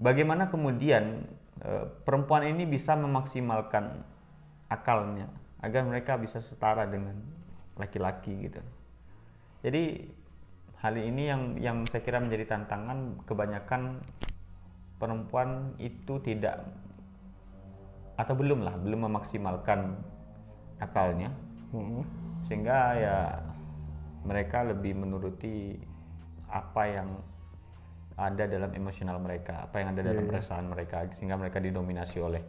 Bagaimana kemudian perempuan ini bisa memaksimalkan akalnya agar mereka bisa setara dengan laki-laki gitu. Jadi hal ini yang saya kira menjadi tantangan. Kebanyakan perempuan itu tidak atau belum memaksimalkan akalnya, sehingga ya mereka lebih menuruti apa yang ada dalam emosional mereka, apa yang ada dalam perasaan mereka, sehingga mereka didominasi oleh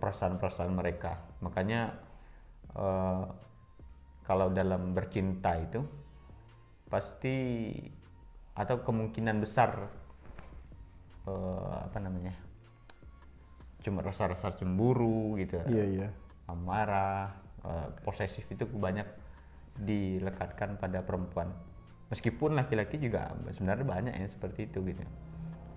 perasaan-perasaan mereka. Makanya kalau dalam bercinta itu pasti atau kemungkinan besar cuma rasa-rasa cemburu gitu, amarah, posesif itu banyak dilekatkan pada perempuan. Meskipun laki-laki juga sebenarnya banyak yang seperti itu gitu.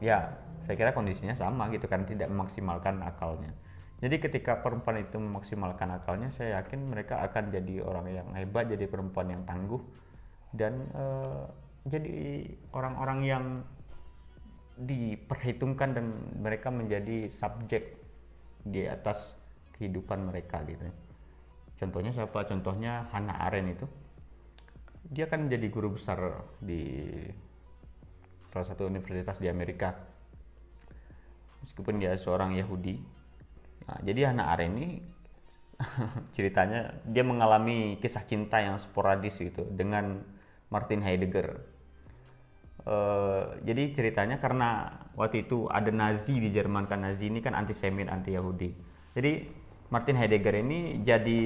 Ya, saya kira kondisinya sama gitu kan, tidak memaksimalkan akalnya. Jadi ketika perempuan itu memaksimalkan akalnya, saya yakin mereka akan jadi orang yang hebat, jadi perempuan yang tangguh, dan jadi orang-orang yang diperhitungkan dan mereka menjadi subjek di atas kehidupan mereka gitu. Contohnya siapa? Contohnya Hannah Arendt itu. Dia kan jadi guru besar di salah satu universitas di Amerika, meskipun dia seorang Yahudi. Nah, jadi Hannah Arendt ini ceritanya dia mengalami kisah cinta yang sporadis gitu dengan Martin Heidegger. Jadi ceritanya karena waktu itu ada Nazi di Jerman, kan Nazi ini kan antisemit, anti Yahudi. Jadi Martin Heidegger ini jadi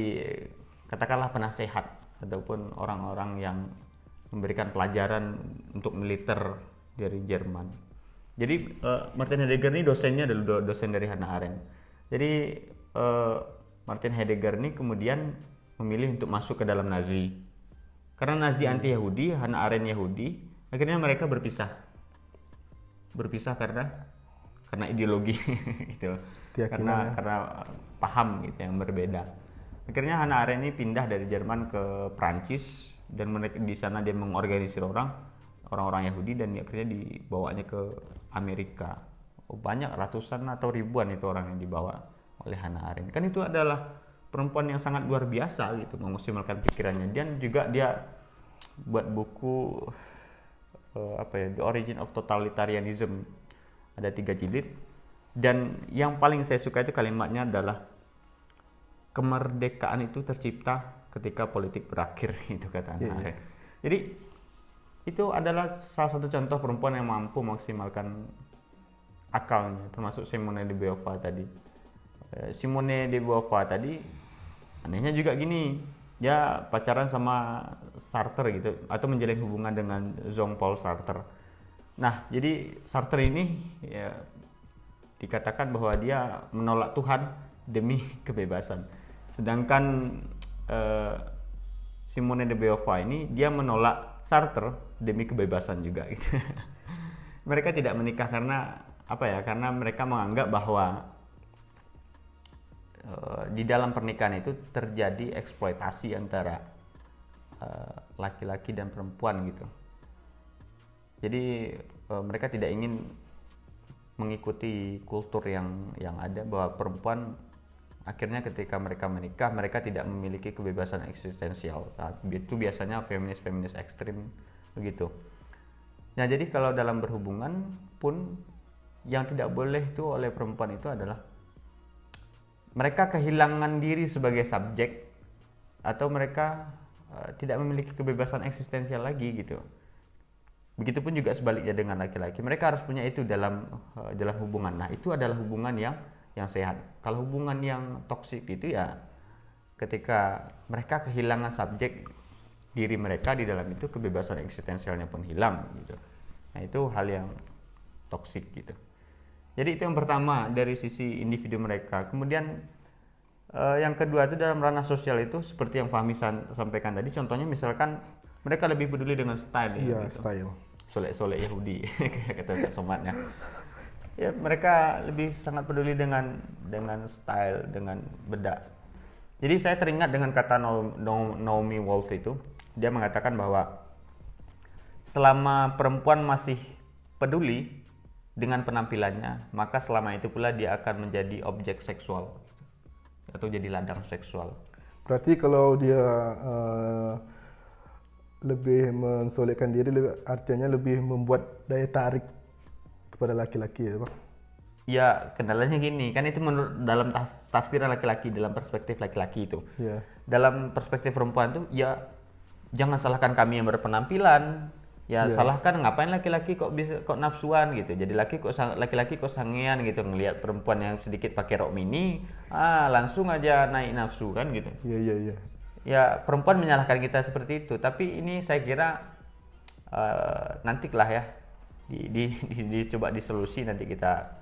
katakanlah penasehat ataupun orang-orang yang memberikan pelajaran untuk militer dari Jerman. Jadi Martin Heidegger ini dosennya adalah dosen dari Hannah Arendt. Jadi Martin Heidegger ini kemudian memilih untuk masuk ke dalam Nazi. Karena Nazi anti Yahudi, Hannah Arendt Yahudi, akhirnya mereka berpisah. Berpisah karena ideologi gitu. Karena paham gitu yang berbeda. Akhirnya Hannah Arendt ini pindah dari Jerman ke Prancis, dan mereka di sana dia mengorganisir orang-orang Yahudi, dan akhirnya dibawanya ke Amerika. Banyak ratusan atau ribuan itu orang yang dibawa oleh Hannah Arendt. Kan itu adalah perempuan yang sangat luar biasa gitu, memaksimalkan pikirannya. Dan juga dia buat buku The Origin of Totalitarianism, ada 3 jilid. Dan yang paling saya suka itu kalimatnya adalah kemerdekaan itu tercipta ketika politik berakhir, itu kata Hannah Arendt. Jadi itu adalah salah satu contoh perempuan yang mampu memaksimalkan akalnya, termasuk Simone de Beauvoir tadi. Simone de Beauvoir tadi anehnya juga gini, dia pacaran sama Sartre gitu, atau menjalin hubungan dengan Jean-Paul Sartre. Nah, jadi Sartre ini ya dikatakan bahwa dia menolak Tuhan demi kebebasan. Sedangkan Simone de Beauvoir ini dia menolak Sartre demi kebebasan juga gitu. Mereka tidak menikah karena karena mereka menganggap bahwa di dalam pernikahan itu terjadi eksploitasi antara laki-laki dan perempuan gitu. Jadi mereka tidak ingin mengikuti kultur yang ada, bahwa perempuan akhirnya ketika mereka menikah, mereka tidak memiliki kebebasan eksistensial. Nah, itu biasanya feminis ekstrim begitu. Nah, jadi kalau dalam berhubungan pun yang tidak boleh itu oleh perempuan itu adalah mereka kehilangan diri sebagai subjek, atau mereka tidak memiliki kebebasan eksistensial lagi gitu. Begitupun juga sebaliknya dengan laki-laki, mereka harus punya itu dalam hubungan. Nah, itu adalah hubungan yang sehat. Kalau hubungan yang toksik itu ya ketika mereka kehilangan subjek diri mereka di dalam itu, kebebasan eksistensialnya pun hilang gitu. Nah, itu hal yang toksik gitu. Jadi itu yang pertama dari sisi individu mereka. Kemudian yang kedua itu dalam ranah sosial itu seperti yang Fahmi sampaikan tadi, contohnya misalkan mereka lebih peduli dengan style. Iya, gitu. Style. Solek-solek Yahudi kata somatnya. Ya, mereka lebih sangat peduli dengan style, dengan bedak. Jadi saya teringat dengan kata Naomi Wolf itu, dia mengatakan bahwa selama perempuan masih peduli dengan penampilannya, maka selama itu pula dia akan menjadi objek seksual atau jadi ladang seksual. Berarti kalau dia lebih mensolidkan diri, artinya lebih membuat daya tarik kepada laki-laki ya Bang? Ya, kendalanya gini, kan itu menurut dalam tafsiran laki-laki, dalam perspektif laki-laki itu. Iya. Dalam perspektif perempuan tuh, ya jangan salahkan kami yang berpenampilan. Ya Iya. salahkan ngapain laki-laki kok bisa kok nafsuan gitu. Jadi laki-laki kok sangean gitu ngelihat perempuan yang sedikit pakai rok mini, langsung aja naik nafsu kan gitu. Iya, iya, iya. Ya perempuan menyalahkan kita seperti itu, tapi ini saya kira nantilah ya dicoba disolusi, nanti kita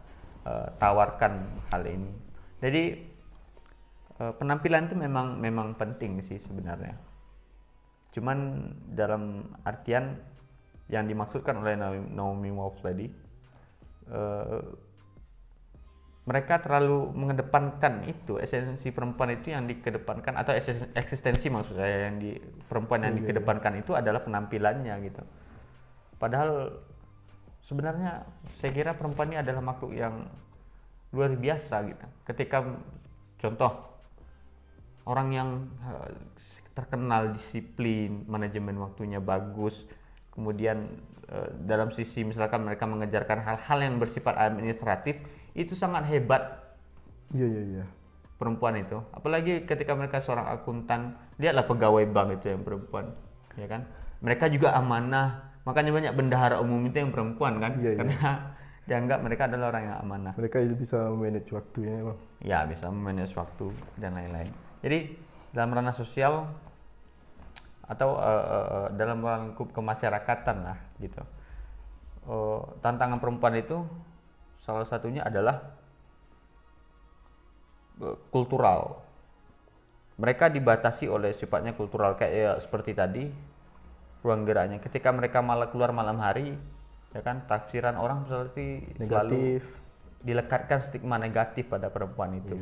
tawarkan hal ini. Jadi penampilan itu memang penting sih sebenarnya. Cuman dalam artian yang dimaksudkan oleh Naomi Wolf tadi, mereka terlalu mengedepankan itu, esensi perempuan itu yang dikedepankan, atau eksistensi maksud saya yang di perempuan yang dikedepankan itu adalah penampilannya gitu. Padahal sebenarnya saya kira perempuan ini adalah makhluk yang luar biasa gitu. Ketika contoh orang yang terkenal disiplin, manajemen waktunya bagus, kemudian dalam sisi misalkan mereka mengejarkan hal-hal yang bersifat administratif, itu sangat hebat. Iya, iya, iya. Perempuan itu, apalagi ketika mereka seorang akuntan, lihatlah pegawai bank itu yang perempuan, ya kan? Mereka juga amanah, makanya banyak bendahara umum itu yang perempuan kan, Iya, iya. karena dianggap mereka adalah orang yang amanah. Mereka bisa manage waktunya Bang. Ya, bisa memanage waktu dan lain-lain. Jadi dalam ranah sosial atau dalam lingkup kemasyarakatan lah gitu, tantangan perempuan itu salah satunya adalah kultural. Mereka dibatasi oleh sifatnya kultural, kayak seperti tadi ruang geraknya. Ketika mereka malah keluar malam hari, ya kan, tafsiran orang seperti selalu Negatif. dilekatkan stigma negatif pada perempuan itu,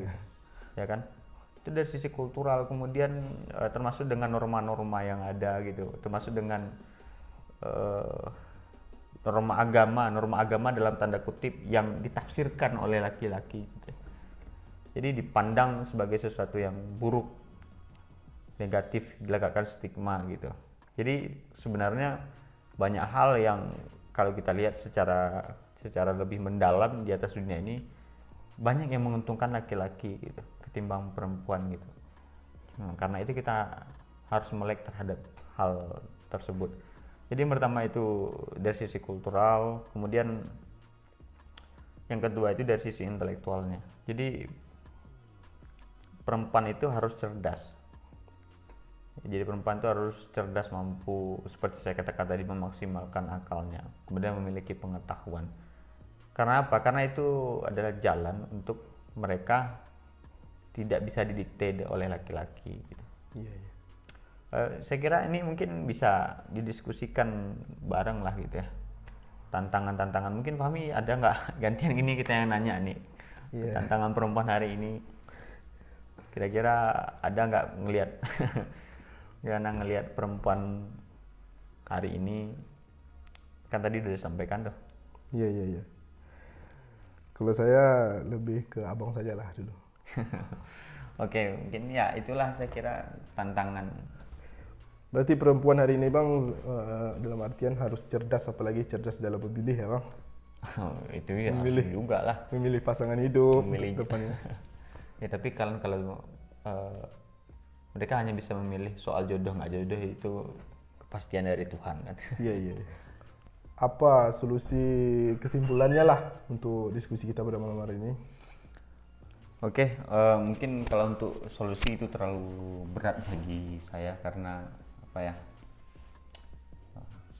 ya kan. Itu dari sisi kultural. Kemudian termasuk dengan norma-norma yang ada gitu, termasuk dengan norma agama dalam tanda kutip yang ditafsirkan oleh laki-laki gitu. Jadi dipandang sebagai sesuatu yang buruk, negatif, dilekatkan stigma gitu. Jadi sebenarnya banyak hal yang kalau kita lihat secara lebih mendalam di atas dunia ini, banyak yang menguntungkan laki-laki gitu ketimbang perempuan gitu. Karena itu kita harus melek terhadap hal tersebut. Jadi yang pertama itu dari sisi kultural, kemudian yang kedua itu dari sisi intelektualnya. Jadi perempuan itu harus cerdas. Jadi perempuan itu harus cerdas, mampu seperti saya katakan tadi memaksimalkan akalnya, kemudian memiliki pengetahuan. Karena apa? Karena itu adalah jalan untuk mereka tidak bisa didikte oleh laki-laki gitu. Iya, iya. Saya kira ini mungkin bisa didiskusikan bareng lah gitu ya. Tantangan-tantangan, mungkin Fahmi ada nggak gantian gini kita yang nanya nih, tantangan perempuan hari ini kira-kira ada nggak ngelihat karena ngelihat perempuan hari ini, kan tadi udah disampaikan tuh. Iya, iya, iya. Kalau saya lebih ke abang saja lah dulu. Oke, mungkin ya itulah saya kira tantangan. Berarti perempuan hari ini Bang, dalam artian harus cerdas, apalagi cerdas dalam memilih ya Bang. Itu ya Memilih. harus juga lah. Memilih pasangan hidup Memilih. untuk depannya. Ya tapi kalau mereka hanya bisa memilih soal jodoh nggak jodoh, itu kepastian dari Tuhan kan. Iya, iya. Apa solusi kesimpulannya lah untuk diskusi kita pada malam hari ini? Oke, mungkin kalau untuk solusi itu terlalu berat bagi saya karena apa ya?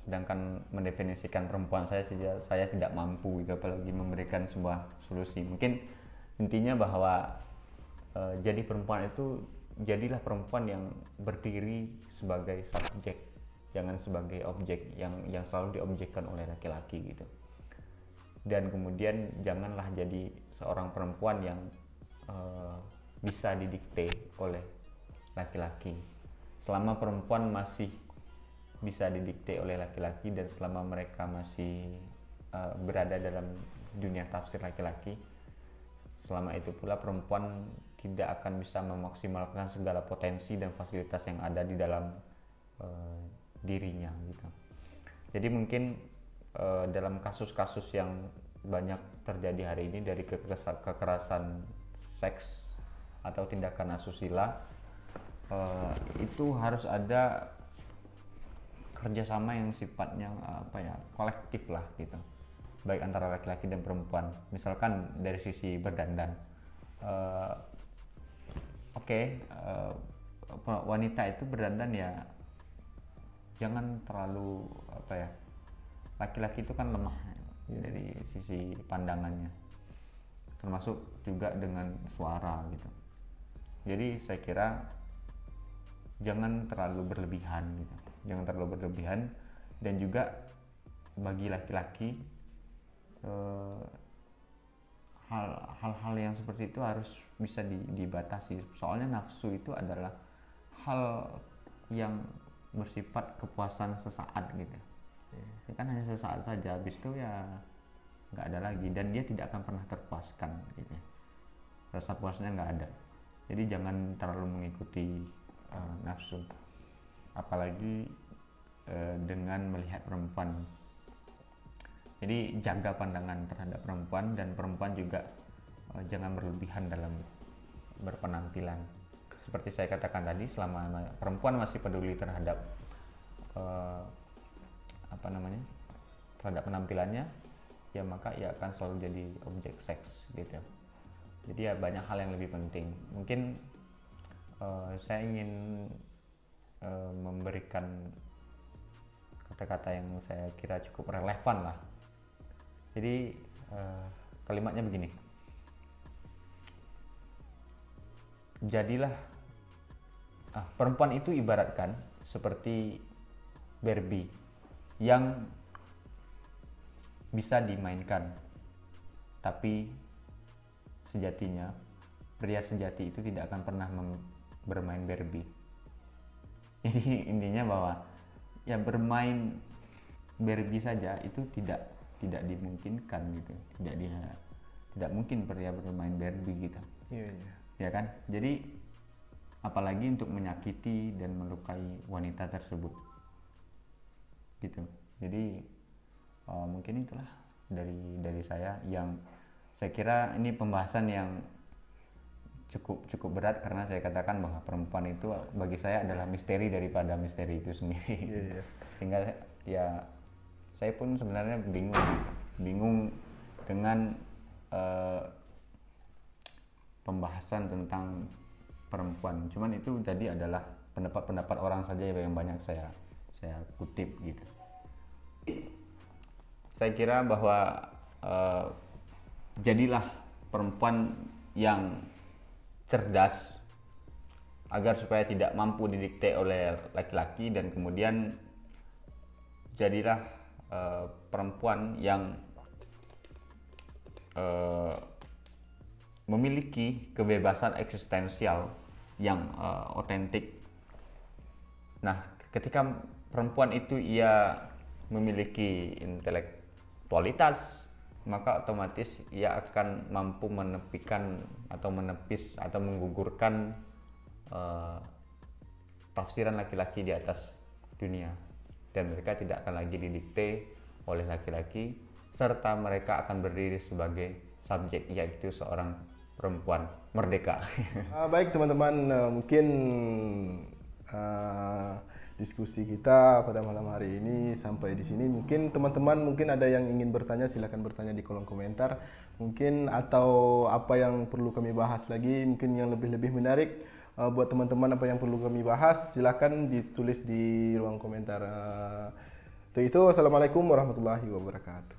Sedangkan mendefinisikan perempuan saya tidak mampu gitu, apalagi memberikan sebuah solusi. Mungkin intinya bahwa jadi perempuan itu jadilah perempuan yang berdiri sebagai subjek, jangan sebagai objek yang selalu diobjekkan oleh laki-laki gitu. Dan kemudian janganlah jadi seorang perempuan yang bisa didikte oleh laki-laki. Selama perempuan masih bisa didikte oleh laki-laki, dan selama mereka masih berada dalam dunia tafsir laki-laki, selama itu pula perempuan tidak akan bisa memaksimalkan segala potensi dan fasilitas yang ada di dalam dirinya gitu. Jadi mungkin dalam kasus-kasus yang banyak terjadi hari ini, dari kekerasan seks atau tindakan asusila, itu harus ada kerjasama yang sifatnya kolektif lah gitu, baik antara laki-laki dan perempuan. Misalkan dari sisi berdandan, wanita itu berdandan ya jangan terlalu laki-laki itu kan lemah dari sisi pandangannya, termasuk juga dengan suara gitu. Jadi saya kira jangan terlalu berlebihan gitu, jangan terlalu berlebihan. Dan juga bagi laki-laki hal-hal yang seperti itu harus bisa dibatasi. Soalnya nafsu itu adalah hal yang bersifat kepuasan sesaat gitu. Ya kan hanya sesaat saja, habis itu ya nggak ada lagi, dan dia tidak akan pernah terpuaskan gitu. Rasa puasnya nggak ada. Jadi jangan terlalu mengikuti nafsu, apalagi dengan melihat perempuan. Jadi jaga pandangan terhadap perempuan, dan perempuan juga jangan berlebihan dalam berpenampilan. Seperti saya katakan tadi, selama perempuan masih peduli terhadap terhadap penampilannya, ya maka ia akan selalu jadi objek seks gitu. Jadi ya banyak hal yang lebih penting. Mungkin saya ingin memberikan kata-kata yang saya kira cukup relevan lah. Jadi kalimatnya begini: jadilah perempuan itu ibaratkan seperti Barbie yang bisa dimainkan, tapi sejatinya pria sejati itu tidak akan pernah bermain Barbie. Jadi intinya bahwa ya bermain Barbie saja itu tidak dimungkinkan gitu, tidak mungkin pria bermain Barbie gitu. Ya kan? Jadi apalagi untuk menyakiti dan melukai wanita tersebut gitu. Jadi mungkin itulah dari saya, yang saya kira ini pembahasan yang cukup berat, karena saya katakan bahwa perempuan itu bagi saya adalah misteri daripada misteri itu sendiri. Sehingga ya saya pun sebenarnya bingung dengan pembahasan tentang perempuan. Cuman itu tadi adalah pendapat orang saja yang banyak saya kutip gitu. Saya kira bahwa jadilah perempuan yang cerdas, agar supaya tidak mampu didikte oleh laki-laki, dan kemudian jadilah perempuan yang memiliki kebebasan eksistensial yang otentik. Nah, ketika perempuan itu ia memiliki intelektualitas, maka otomatis ia akan mampu menepikan atau menepis atau menggugurkan tafsiran laki-laki di atas dunia, dan mereka tidak akan lagi didikte oleh laki-laki, serta mereka akan berdiri sebagai subjek, yaitu seorang perempuan merdeka. Baik teman-teman, mungkin diskusi kita pada malam hari ini sampai di sini. Mungkin teman-teman ada yang ingin bertanya, silakan bertanya di kolom komentar. Mungkin atau apa yang perlu kami bahas lagi, mungkin yang lebih menarik buat teman-teman, apa yang perlu kami bahas, silakan ditulis di ruang komentar. Itu assalamualaikum warahmatullahi wabarakatuh.